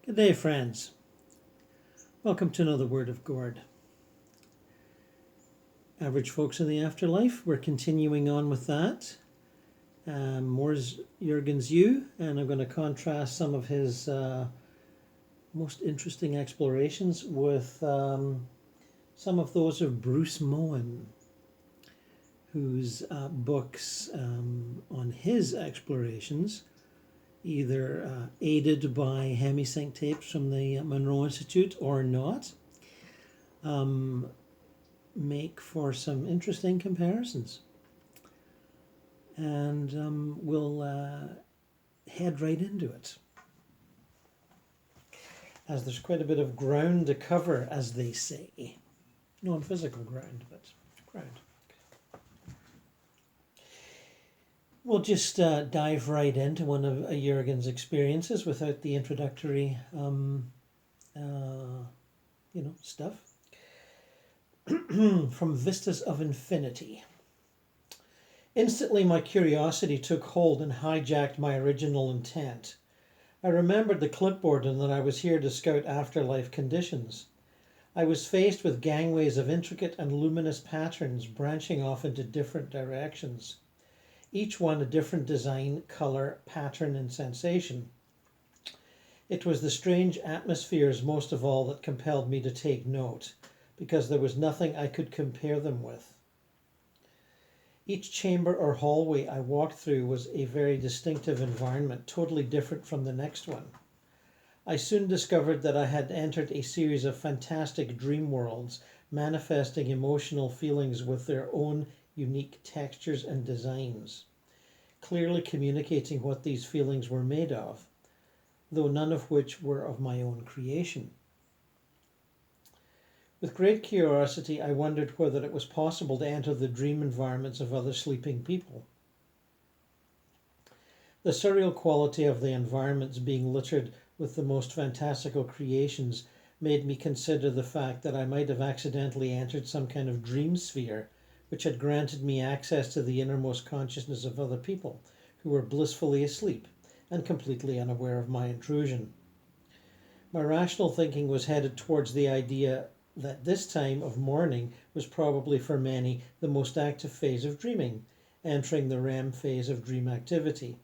Good day, friends. Welcome to another Word of Gord. Average Folks in the Afterlife. We're continuing on with that. More's Jürgen's You, and I'm going to contrast some of his most interesting explorations with some of those of Bruce Moen, whose books on his explorations, either aided by hemisync tapes from the Monroe Institute or not, make for some interesting comparisons. And we'll head right into it, as there's quite a bit of ground to cover, as they say. Non physical ground, but ground. We'll just dive right into one of Jürgen's experiences without the introductory, stuff. From Vistas of Infinity. Instantly my curiosity took hold and hijacked my original intent. I remembered the clipboard and that I was here to scout afterlife conditions. I was faced with gangways of intricate and luminous patterns branching off into different directions, each one a different design, colour, pattern and sensation. It was the strange atmospheres most of all that compelled me to take note, because there was nothing I could compare them with. Each chamber or hallway I walked through was a very distinctive environment, totally different from the next one. I soon discovered that I had entered a series of fantastic dream worlds, manifesting emotional feelings with their own unique textures and designs, clearly communicating what these feelings were made of, though none of which were of my own creation. With great curiosity, I wondered whether it was possible to enter the dream environments of other sleeping people. The surreal quality of the environments being littered with the most fantastical creations made me consider the fact that I might have accidentally entered some kind of dream sphere which had granted me access to the innermost consciousness of other people who were blissfully asleep and completely unaware of my intrusion. My rational thinking was headed towards the idea that this time of morning was probably for many the most active phase of dreaming, entering the REM phase of dream activity.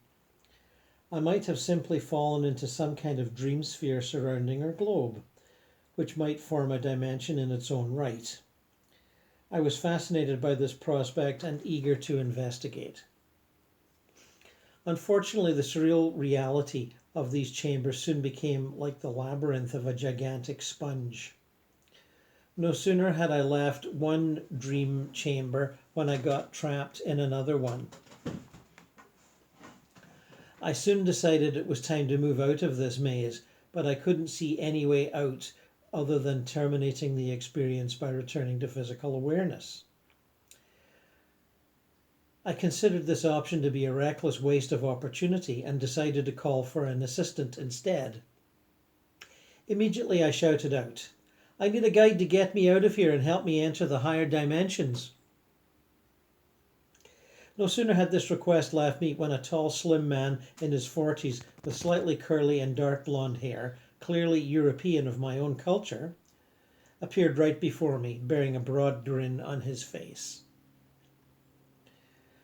I might have simply fallen into some kind of dream sphere surrounding our globe, which might form a dimension in its own right. I was fascinated by this prospect and eager to investigate. Unfortunately, the surreal reality of these chambers soon became like the labyrinth of a gigantic sponge. No sooner had I left one dream chamber when I got trapped in another one. I soon decided it was time to move out of this maze, but I couldn't see any way out other than terminating the experience by returning to physical awareness. I considered this option to be a reckless waste of opportunity and decided to call for an assistant instead. Immediately I shouted out, "I need a guide to get me out of here and help me enter the higher dimensions." No sooner had this request left me when a tall, slim man in his 40s with slightly curly and dark blonde hair, clearly European of my own culture, appeared right before me, bearing a broad grin on his face.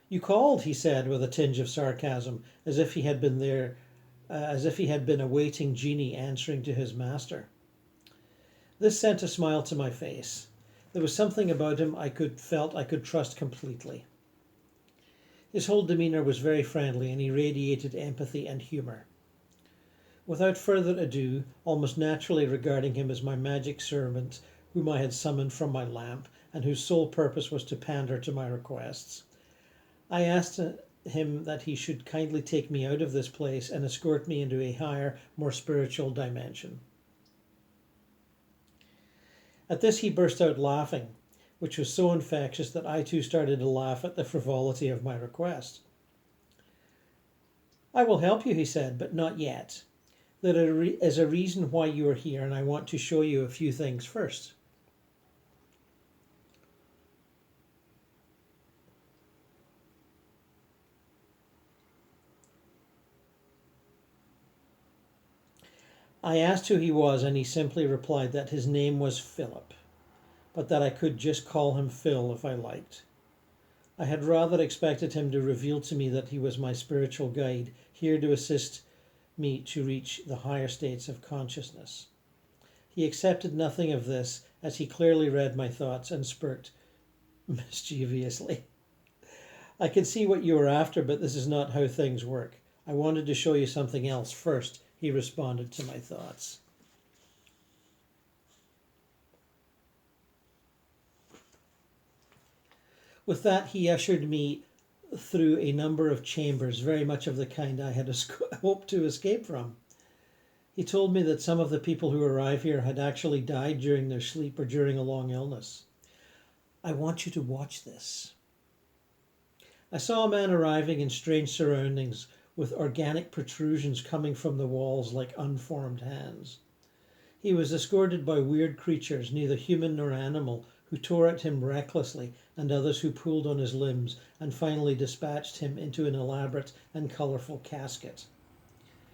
"You called," he said with a tinge of sarcasm, as if he had been a waiting genie answering to his master. This sent a smile to my face. There was something about him I felt I could trust completely. His whole demeanour was very friendly and he radiated empathy and humour. Without further ado, almost naturally regarding him as my magic servant whom I had summoned from my lamp and whose sole purpose was to pander to my requests, I asked him that he should kindly take me out of this place and escort me into a higher, more spiritual dimension. At this he burst out laughing, which was so infectious that I too started to laugh at the frivolity of my request. "I will help you," he said, "but not yet. There is a reason why you are here, and I want to show you a few things first." I asked who he was, and he simply replied that his name was Philip, but that I could just call him Phil if I liked. I had rather expected him to reveal to me that he was my spiritual guide, here to assist me to reach the higher states of consciousness. He accepted nothing of this, as he clearly read my thoughts and smirked mischievously. I can see what you were after, but this is not how things work. I wanted to show you something else first, he responded to my thoughts. With that, he ushered me through a number of chambers, very much of the kind I had hoped to escape from. He told me that some of the people who arrive here had actually died during their sleep or during a long illness. I want you to watch this. I saw a man arriving in strange surroundings with organic protrusions coming from the walls like unformed hands. He was escorted by weird creatures, neither human nor animal, who tore at him recklessly, and others who pulled on his limbs and finally dispatched him into an elaborate and colourful casket.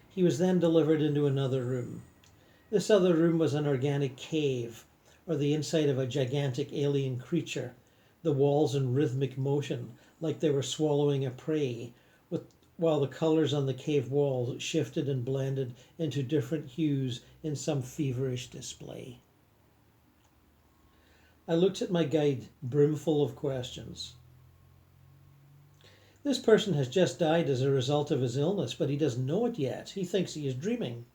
He was then delivered into another room. This other room was an organic cave, or the inside of a gigantic alien creature, the walls in rhythmic motion, like they were swallowing a prey, while the colours on the cave walls shifted and blended into different hues in some feverish display. I looked at my guide, brimful of questions. This person has just died as a result of his illness, but he doesn't know it yet. He thinks he is dreaming.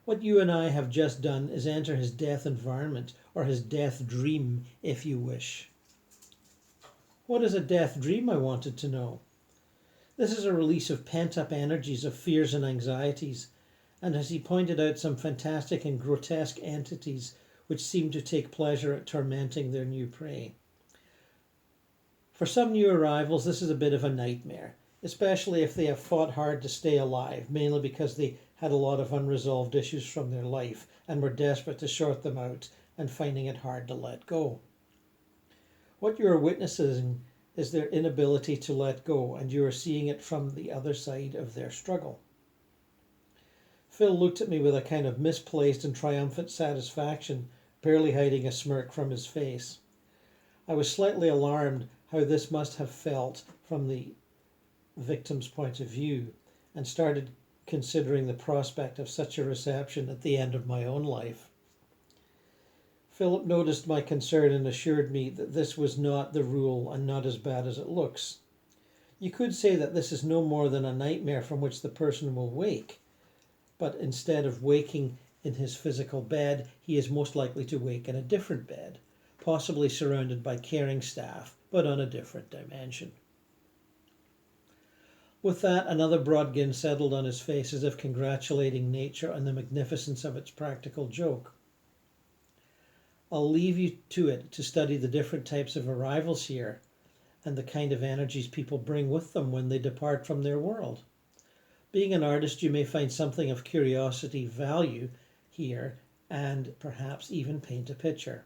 What you and I have just done is enter his death environment, or his death dream, if you wish. What is a death dream, I wanted to know. This is a release of pent-up energies of fears and anxieties, and as he pointed out, some fantastic and grotesque entities which seem to take pleasure at tormenting their new prey. For some new arrivals, this is a bit of a nightmare, especially if they have fought hard to stay alive, mainly because they had a lot of unresolved issues from their life and were desperate to sort them out and finding it hard to let go. What you are witnessing is their inability to let go, and you are seeing it from the other side of their struggle. Phil looked at me with a kind of misplaced and triumphant satisfaction, barely hiding a smirk from his face. I was slightly alarmed how this must have felt from the victim's point of view, and started considering the prospect of such a reception at the end of my own life. Philip noticed my concern and assured me that this was not the rule and not as bad as it looks. You could say that this is no more than a nightmare from which the person will wake, but instead of waking in his physical bed, he is most likely to wake in a different bed, possibly surrounded by caring staff, but on a different dimension. With that, another broad grin settled on his face as if congratulating nature on the magnificence of its practical joke. I'll leave you to it to study the different types of arrivals here and the kind of energies people bring with them when they depart from their world. Being an artist, you may find something of curiosity value here and perhaps even paint a picture.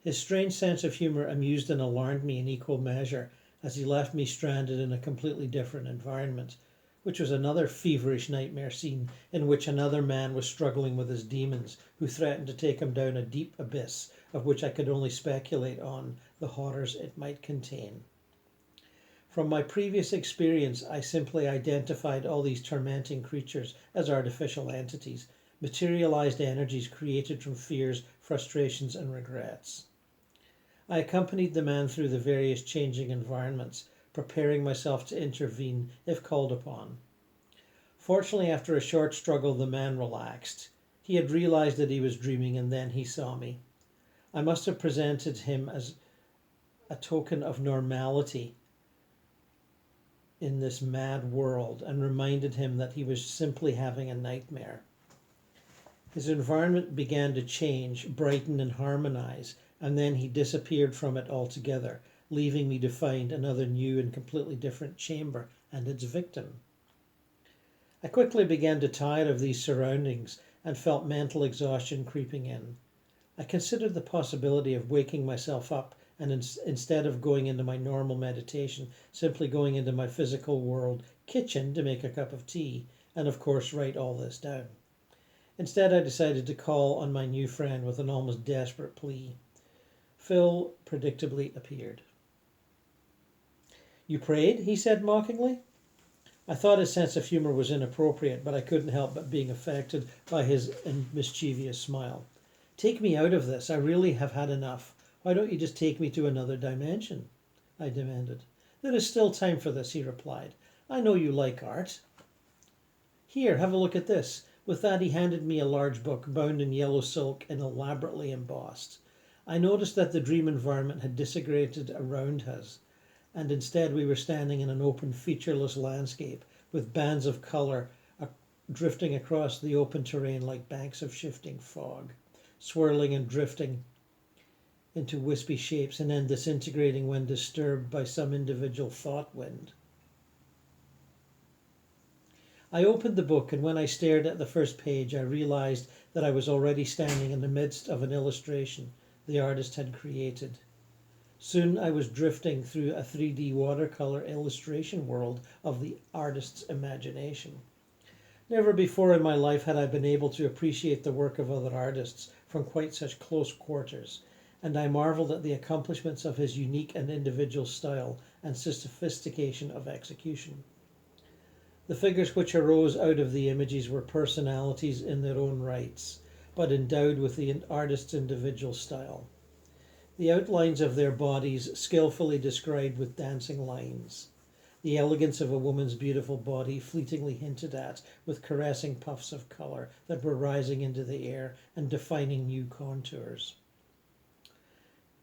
His strange sense of humour amused and alarmed me in equal measure as he left me stranded in a completely different environment, which was another feverish nightmare scene in which another man was struggling with his demons, who threatened to take him down a deep abyss of which I could only speculate on the horrors it might contain. From my previous experience, I simply identified all these tormenting creatures as artificial entities, materialized energies created from fears, frustrations, and regrets. I accompanied the man through the various changing environments, preparing myself to intervene if called upon. Fortunately, after a short struggle, the man relaxed. He had realized that he was dreaming, and then he saw me. I must have presented him as a token of normality in this mad world and reminded him that he was simply having a nightmare. His environment began to change, brighten, and harmonize, and then he disappeared from it altogether, leaving me to find another new and completely different chamber and its victim. I quickly began to tire of these surroundings and felt mental exhaustion creeping in. I considered the possibility of waking myself up and instead of going into my normal meditation, simply going into my physical world kitchen to make a cup of tea and of course write all this down. Instead, I decided to call on my new friend with an almost desperate plea. Phil predictably appeared. "You prayed?" he said mockingly. I thought his sense of humour was inappropriate, but I couldn't help but being affected by his mischievous smile. "Take me out of this. I really have had enough. Why don't you just take me to another dimension?" I demanded. "There is still time for this," he replied. "I know you like art. Here, have a look at this." With that, he handed me a large book bound in yellow silk and elaborately embossed. I noticed that the dream environment had disintegrated around us, and instead we were standing in an open, featureless landscape with bands of colour drifting across the open terrain like banks of shifting fog, swirling and drifting into wispy shapes and then disintegrating when disturbed by some individual thought wind. I opened the book, and when I stared at the first page, I realized that I was already standing in the midst of an illustration the artist had created. Soon I was drifting through a 3D watercolor illustration world of the artist's imagination. Never before in my life had I been able to appreciate the work of other artists from quite such close quarters, and I marveled at the accomplishments of his unique and individual style and sophistication of execution. The figures which arose out of the images were personalities in their own rights, but endowed with the artist's individual style. The outlines of their bodies skillfully described with dancing lines. The elegance of a woman's beautiful body fleetingly hinted at with caressing puffs of colour that were rising into the air and defining new contours.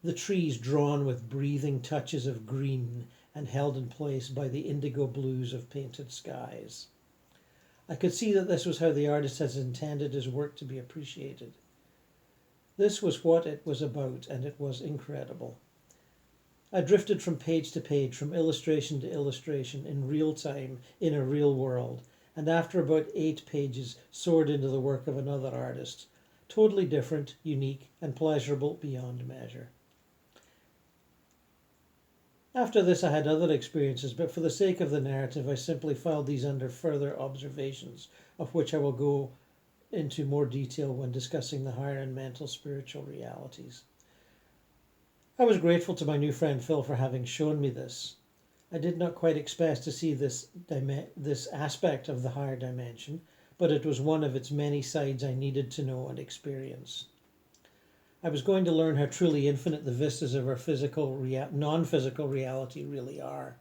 The trees drawn with breathing touches of green and held in place by the indigo blues of painted skies. I could see that this was how the artist has intended his work to be appreciated. This was what it was about, and it was incredible. I drifted from page to page, from illustration to illustration, in real time, in a real world, and after about 8 pages soared into the work of another artist, totally different, unique, and pleasurable beyond measure. After this I had other experiences, but for the sake of the narrative I simply filed these under further observations, of which I will go into more detail when discussing the higher and mental spiritual realities. I was grateful to my new friend Phil for having shown me this. I did not quite expect to see this aspect of the higher dimension, but it was one of its many sides I needed to know and experience. I was going to learn how truly infinite the vistas of our non-physical reality really are.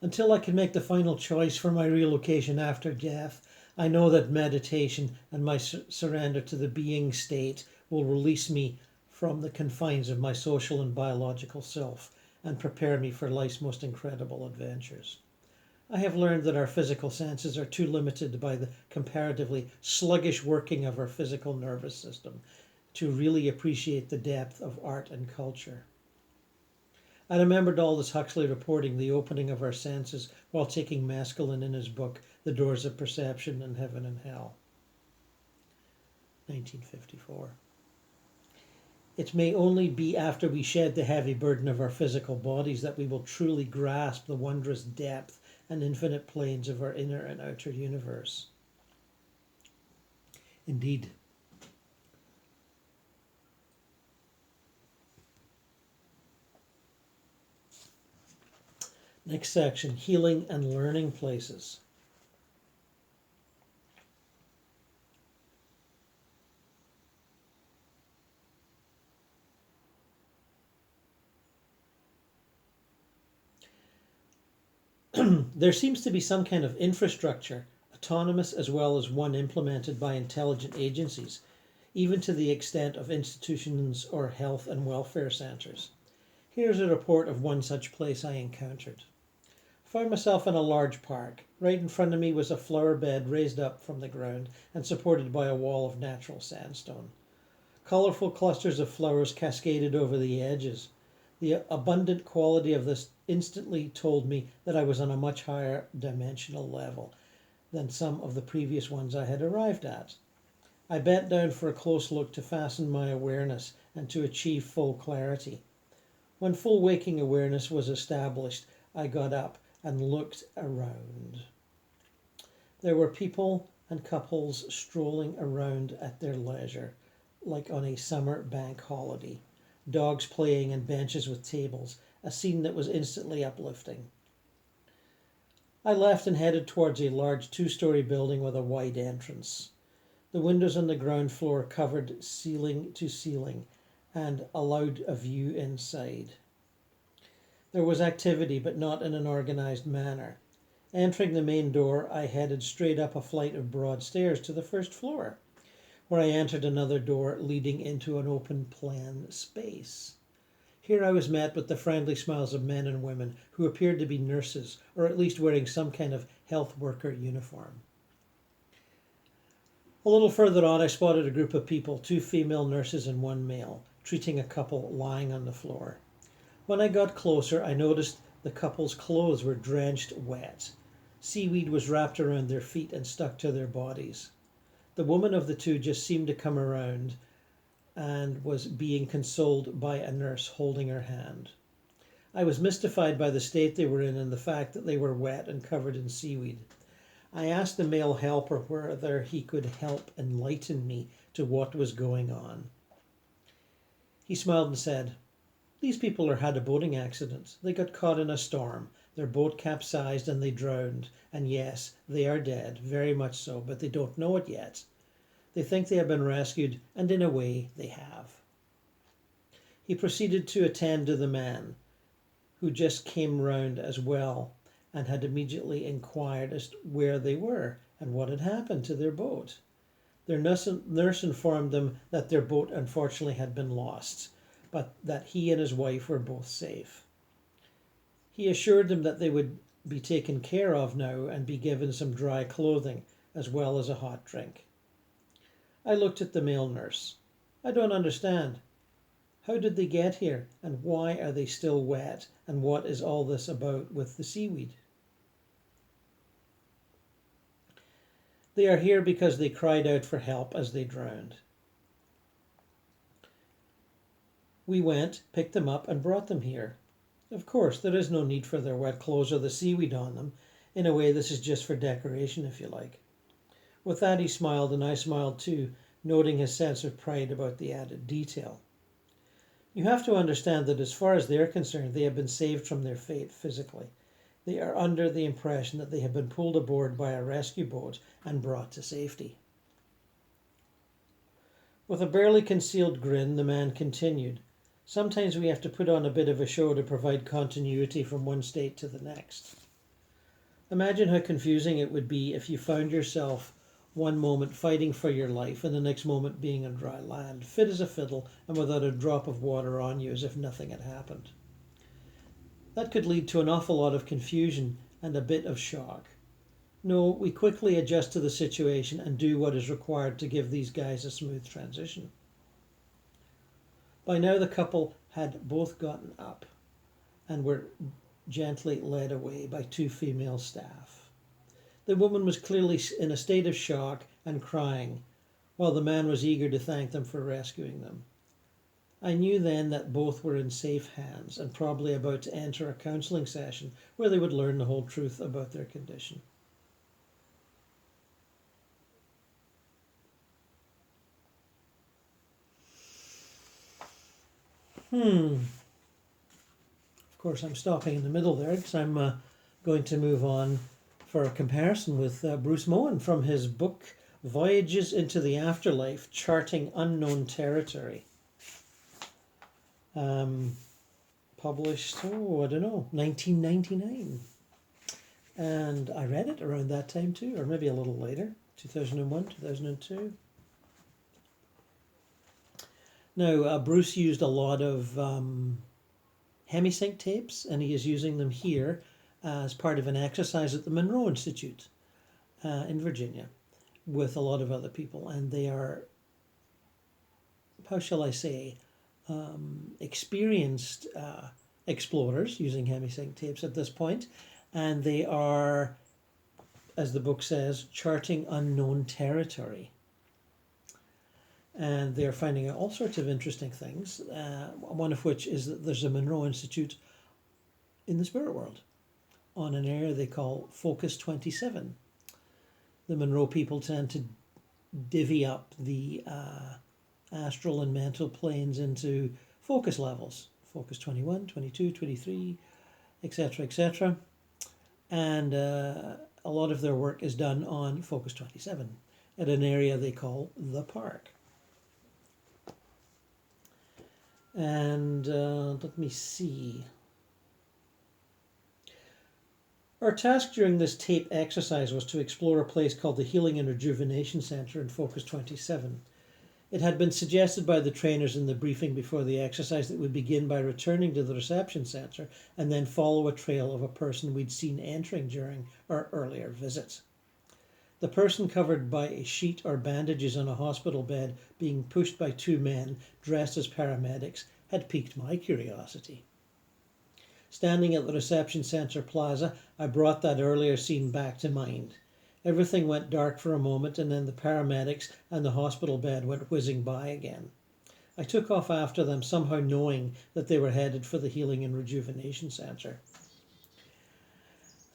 Until I can make the final choice for my relocation after death, I know that meditation and my surrender to the being state will release me from the confines of my social and biological self and prepare me for life's most incredible adventures. I have learned that our physical senses are too limited by the comparatively sluggish working of our physical nervous system to really appreciate the depth of art and culture. I remembered Aldous Huxley reporting the opening of our senses while taking mescaline in his book The Doors of Perception in Heaven and Hell, 1954. It may only be after we shed the heavy burden of our physical bodies that we will truly grasp the wondrous depth and infinite planes of our inner and outer universe. Indeed. Next section, healing and learning places. There seems to be some kind of infrastructure, autonomous as well as one implemented by intelligent agencies, even to the extent of institutions or health and welfare centres. Here's a report of one such place I encountered. I found myself in a large park. Right in front of me was a flower bed raised up from the ground and supported by a wall of natural sandstone. Colourful clusters of flowers cascaded over the edges. The abundant quality of this instantly told me that I was on a much higher dimensional level than some of the previous ones I had arrived at. I bent down for a close look to fasten my awareness and to achieve full clarity. When full waking awareness was established, I got up and looked around. There were people and couples strolling around at their leisure, like on a summer bank holiday. Dogs playing and benches with tables, a scene that was instantly uplifting. I left and headed towards a large two-story building with a wide entrance. The windows on the ground floor covered ceiling to ceiling and allowed a view inside. There was activity, but not in an organised manner. Entering the main door, I headed straight up a flight of broad stairs to the first floor, where I entered another door leading into an open plan space. Here I was met with the friendly smiles of men and women who appeared to be nurses, or at least wearing some kind of health worker uniform. A little further on, I spotted a group of people, 2 female nurses and 1 male, treating a couple lying on the floor. When I got closer, I noticed the couple's clothes were drenched wet. Seaweed was wrapped around their feet and stuck to their bodies. The woman of the 2 just seemed to come around and was being consoled by a nurse holding her hand. I was mystified by the state they were in and the fact that they were wet and covered in seaweed. I asked the male helper whether he could help enlighten me to what was going on. He smiled and said, "These people had a boating accident. They got caught in a storm. Their boat capsized and they drowned. And yes, they are dead, very much so, but they don't know it yet. They think they have been rescued, and in a way they have." He proceeded to attend to the man, who just came round as well, and had immediately inquired as to where they were and what had happened to their boat. Their nurse informed them that their boat unfortunately had been lost, but that he and his wife were both safe. He assured them that they would be taken care of now and be given some dry clothing as well as a hot drink. I looked at the male nurse. "I don't understand. How did they get here, and why are they still wet, and what is all this about with the seaweed?" "They are here because they cried out for help as they drowned. We went, picked them up, and brought them here. Of course, there is no need for their wet clothes or the seaweed on them. In a way, this is just for decoration, if you like." With that, he smiled, and I smiled too, noting his sense of pride about the added detail. You have to understand that as far as they're concerned, they have been saved from their fate physically. They are under the impression that they have been pulled aboard by a rescue boat and brought to safety. With a barely concealed grin, the man continued, "Sometimes we have to put on a bit of a show to provide continuity from one state to the next. Imagine how confusing it would be if you found yourself one moment fighting for your life and the next moment being on dry land, fit as a fiddle and without a drop of water on you as if nothing had happened. That could lead to an awful lot of confusion and a bit of shock. No, we quickly adjust to the situation and do what is required to give these guys a smooth transition." By now the couple had both gotten up and were gently led away by 2 female staff. The woman was clearly in a state of shock and crying, while the man was eager to thank them for rescuing them. I knew then that both were in safe hands and probably about to enter a counselling session where they would learn the whole truth about their condition. Of course, I'm stopping in the middle there because I'm going to move on for a comparison with Bruce Moen from his book Voyages into the Afterlife, Charting Unknown Territory. Published, 1999. And I read it around that time too, or maybe a little later, 2001, 2002. Now, Bruce used a lot of hemisync tapes, and he is using them here as part of an exercise at the Monroe Institute in Virginia with a lot of other people. And they are, how shall I say, experienced explorers using hemisync tapes at this point. And they are, as the book says, charting unknown territory. And they're finding out all sorts of interesting things, one of which is that there's a Monroe Institute in the spirit world on an area they call Focus 27. The Monroe people tend to divvy up the astral and mental planes into focus levels. Focus 21, 22, 23, etc., etc. And a lot of their work is done on Focus 27 at an area they call the park. And let me see. Our task during this tape exercise was to explore a place called the Healing and Rejuvenation Centre in Focus 27. It had been suggested by the trainers in the briefing before the exercise that we begin by returning to the reception centre and then follow a trail of a person we'd seen entering during our earlier visit. The person covered by a sheet or bandages on a hospital bed being pushed by two men dressed as paramedics had piqued my curiosity. Standing at the reception centre plaza, I brought that earlier scene back to mind. Everything went dark for a moment and then the paramedics and the hospital bed went whizzing by again. I took off after them, somehow knowing that they were headed for the Healing and Rejuvenation Centre.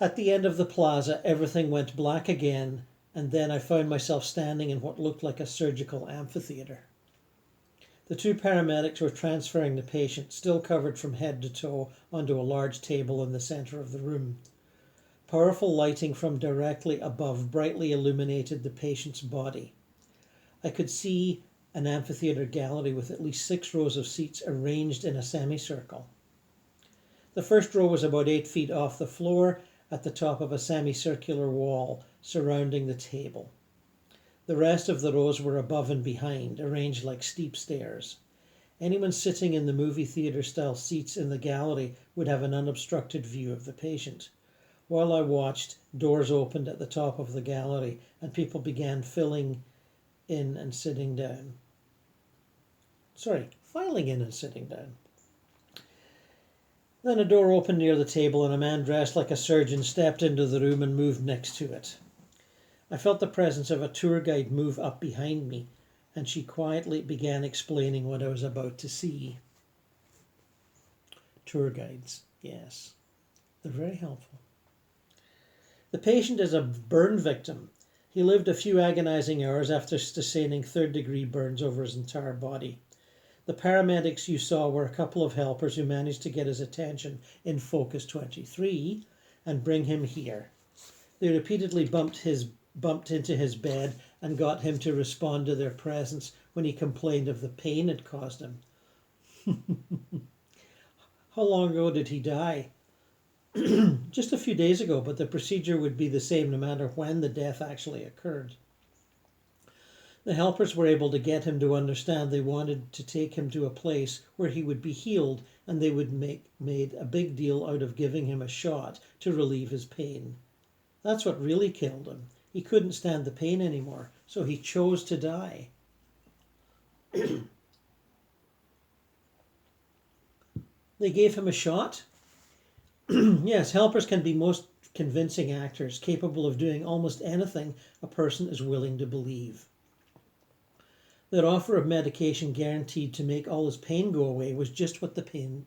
At the end of the plaza, everything went black again, and then I found myself standing in what looked like a surgical amphitheatre. The two paramedics were transferring the patient, still covered from head to toe, onto a large table in the centre of the room. Powerful lighting from directly above brightly illuminated the patient's body. I could see an amphitheatre gallery with at least 6 rows of seats arranged in a semicircle. The first row was about 8 feet off the floor at the top of a semicircular wall surrounding the table. The rest of the rows were above and behind, arranged like steep stairs. Anyone sitting in the movie theatre style seats in the gallery would have an unobstructed view of the patient. While I watched, doors opened at the top of the gallery and people began filing in and sitting down. Then a door opened near the table and a man dressed like a surgeon stepped into the room and moved next to it. I felt the presence of a tour guide move up behind me, and she quietly began explaining what I was about to see. Tour guides, yes, they're very helpful. The patient is a burn victim. He lived a few agonizing hours after sustaining third-degree burns over his entire body. The paramedics you saw were a couple of helpers who managed to get his attention in Focus 23 and bring him here. They repeatedly bumped into his bed and got him to respond to their presence when he complained of the pain it caused him. How long ago did he die? Just a few days ago, but the procedure would be the same no matter when the death actually occurred. The helpers were able to get him to understand they wanted to take him to a place where he would be healed, and they would made a big deal out of giving him a shot to relieve his pain. That's what really killed him. He couldn't stand the pain anymore, so he chose to die. They gave him a shot? Yes, helpers can be most convincing actors, capable of doing almost anything a person is willing to believe. Their offer of medication guaranteed to make all his pain go away was just what the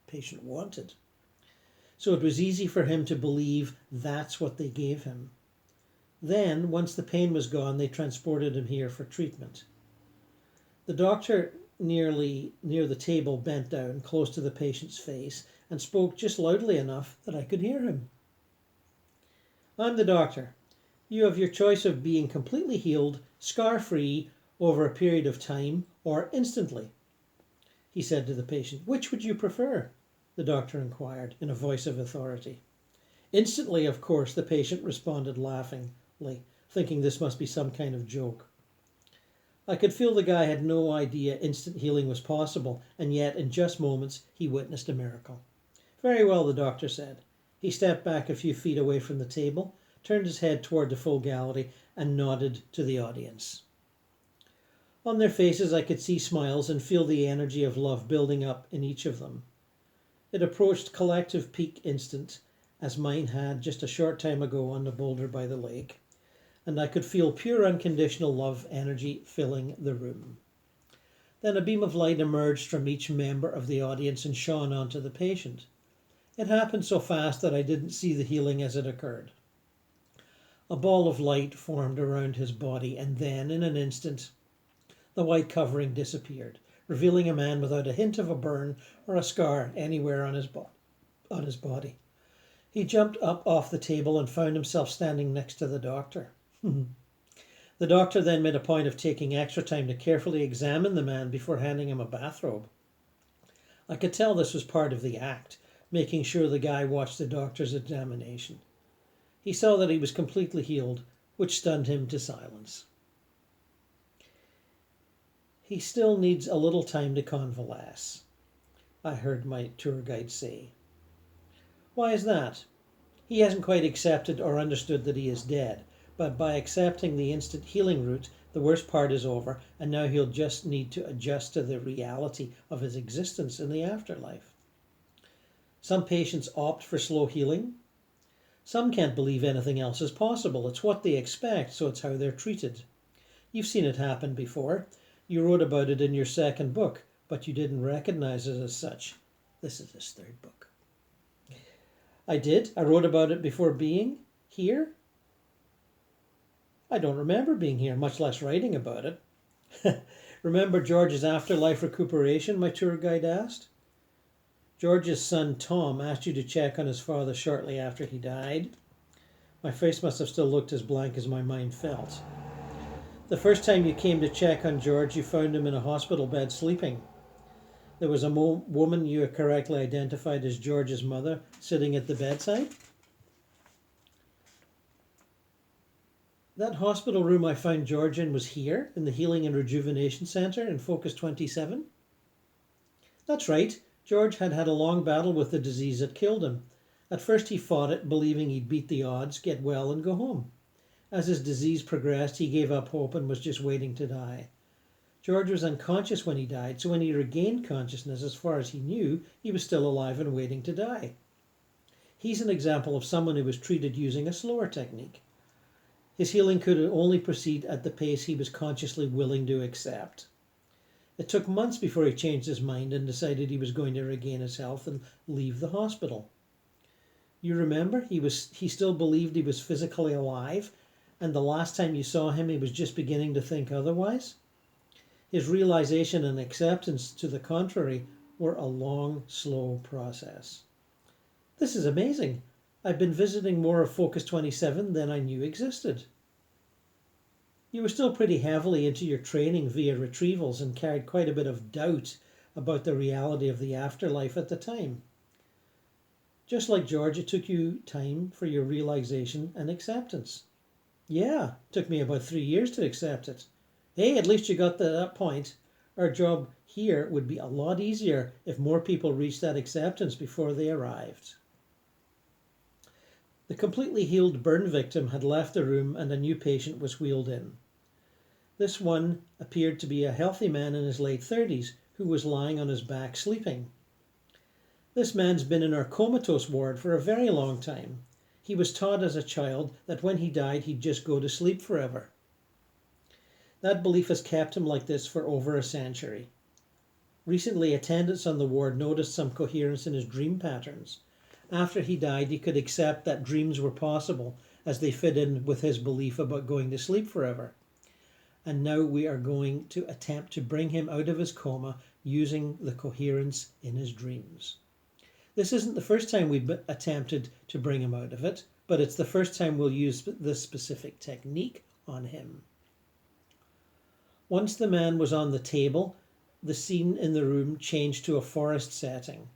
patient wanted. So it was easy for him to believe that's what they gave him. Then, once the pain was gone, they transported him here for treatment. The doctor near the table bent down close to the patient's face and spoke just loudly enough that I could hear him. I'm the doctor. You have your choice of being completely healed, scar-free, over a period of time, or instantly, he said to the patient. Which would you prefer? The doctor inquired in a voice of authority. Instantly, of course, the patient responded laughingly, thinking this must be some kind of joke. I could feel the guy had no idea instant healing was possible, and yet in just moments he witnessed a miracle. Very well, the doctor said. He stepped back a few feet away from the table, turned his head toward the full gallery, and nodded to the audience. On their faces I could see smiles and feel the energy of love building up in each of them. It approached collective peak instant, as mine had just a short time ago on the boulder by the lake, and I could feel pure unconditional love energy filling the room. Then a beam of light emerged from each member of the audience and shone onto the patient. It happened so fast that I didn't see the healing as it occurred. A ball of light formed around his body, and then, in an instant, the white covering disappeared, revealing a man without a hint of a burn or a scar anywhere on his body. He jumped up off the table and found himself standing next to the doctor. The doctor then made a point of taking extra time to carefully examine the man before handing him a bathrobe. I could tell this was part of the act, making sure the guy watched the doctor's examination. He saw that he was completely healed, which stunned him to silence. He still needs a little time to convalesce, I heard my tour guide say. Why is that? He hasn't quite accepted or understood that he is dead, but by accepting the instant healing route, the worst part is over, and now he'll just need to adjust to the reality of his existence in the afterlife. Some patients opt for slow healing. Some can't believe anything else is possible. It's what they expect, so it's how they're treated. You've seen it happen before. You wrote about it in your second book, but you didn't recognize it as such. This is his third book. I did. I wrote about it before being here. I don't remember being here, much less writing about it. Remember George's afterlife recuperation, my tour guide asked? George's son Tom asked you to check on his father shortly after he died. My face must have still looked as blank as my mind felt. The first time you came to check on George, you found him in a hospital bed sleeping. There was a woman you correctly identified as George's mother sitting at the bedside. That hospital room I found George in was here, in the Healing and Rejuvenation Centre in Focus 27. That's right. George had had a long battle with the disease that killed him. At first he fought it, believing he'd beat the odds, get well and go home. As his disease progressed, he gave up hope and was just waiting to die. George was unconscious when he died, so when he regained consciousness, as far as he knew, he was still alive and waiting to die. He's an example of someone who was treated using a slower technique. His healing could only proceed at the pace he was consciously willing to accept. It took months before he changed his mind and decided he was going to regain his health and leave the hospital. You remember, he still believed he was physically alive, and the last time you saw him he was just beginning to think otherwise? His realization and acceptance to the contrary were a long, slow process. This is amazing. I've been visiting more of Focus 27 than I knew existed. You were still pretty heavily into your training via retrievals and carried quite a bit of doubt about the reality of the afterlife at the time. Just like George, it took you time for your realization and acceptance. Yeah, it took me about 3 years to accept it. Hey, at least you got to that point. Our job here would be a lot easier if more people reached that acceptance before they arrived. The completely healed burn victim had left the room and a new patient was wheeled in. This one appeared to be a healthy man in his late 30s who was lying on his back sleeping. This man's been in our comatose ward for a very long time. He was taught as a child that when he died he'd just go to sleep forever. That belief has kept him like this for over a century. Recently, attendants on the ward noticed some coherence in his dream patterns. After he died, he could accept that dreams were possible as they fit in with his belief about going to sleep forever. And now we are going to attempt to bring him out of his coma using the coherence in his dreams. This isn't the first time we've attempted to bring him out of it, but it's the first time we'll use this specific technique on him. Once the man was on the table, the scene in the room changed to a forest setting.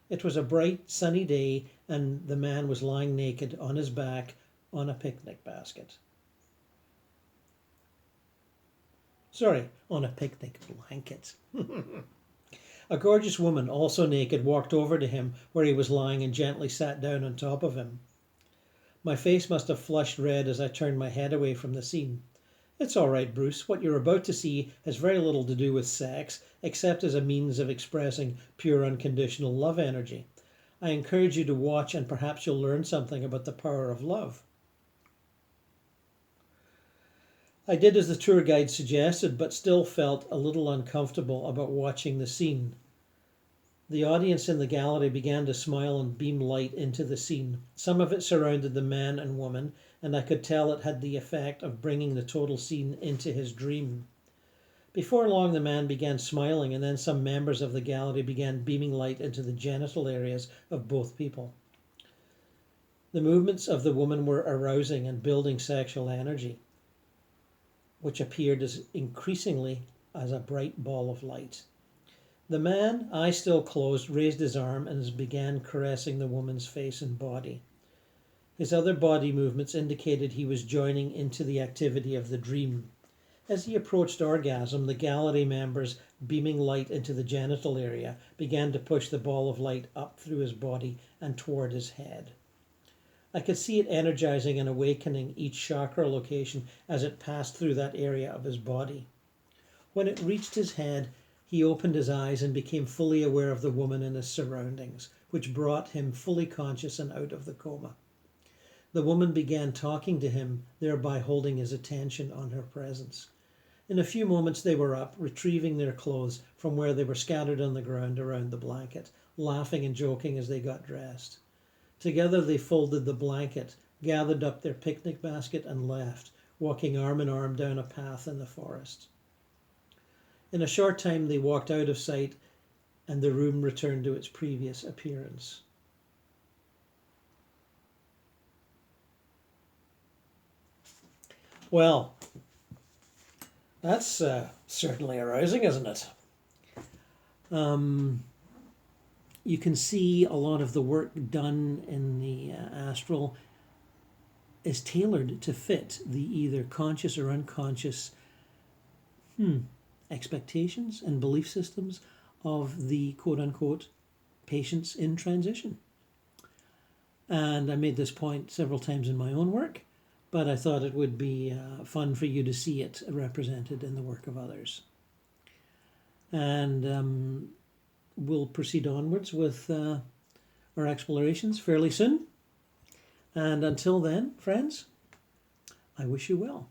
It was a bright, sunny day, and the man was lying naked on his back on a picnic basket. Sorry, on a picnic blanket. A gorgeous woman, also naked, walked over to him where he was lying and gently sat down on top of him. My face must have flushed red as I turned my head away from the scene. It's all right, Bruce. What you're about to see has very little to do with sex, except as a means of expressing pure unconditional love energy. I encourage you to watch and perhaps you'll learn something about the power of love. I did as the tour guide suggested, but still felt a little uncomfortable about watching the scene. The audience in the gallery began to smile and beam light into the scene. Some of it surrounded the man and woman, and I could tell it had the effect of bringing the total scene into his dream. Before long, the man began smiling, and then some members of the gallery began beaming light into the genital areas of both people. The movements of the woman were arousing and building sexual energy, which appeared as increasingly as a bright ball of light. The man, eyes still closed, raised his arm and began caressing the woman's face and body. His other body movements indicated he was joining into the activity of the dream. As he approached orgasm, the gallery members, beaming light into the genital area, began to push the ball of light up through his body and toward his head. I could see it energizing and awakening each chakra location as it passed through that area of his body. When it reached his head, he opened his eyes and became fully aware of the woman and his surroundings, which brought him fully conscious and out of the coma. The woman began talking to him, thereby holding his attention on her presence. In a few moments they were up, retrieving their clothes from where they were scattered on the ground around the blanket, laughing and joking as they got dressed. Together they folded the blanket, gathered up their picnic basket and left, walking arm in arm down a path in the forest. In a short time they walked out of sight and the room returned to its previous appearance. Well, that's certainly arousing, isn't it? You can see a lot of the work done in the astral is tailored to fit the either conscious or unconscious expectations and belief systems of the quote-unquote patients in transition. And I made this point several times in my own work, but I thought it would be fun for you to see it represented in the work of others. And we'll proceed onwards with our explorations fairly soon. And until then, friends, I wish you well.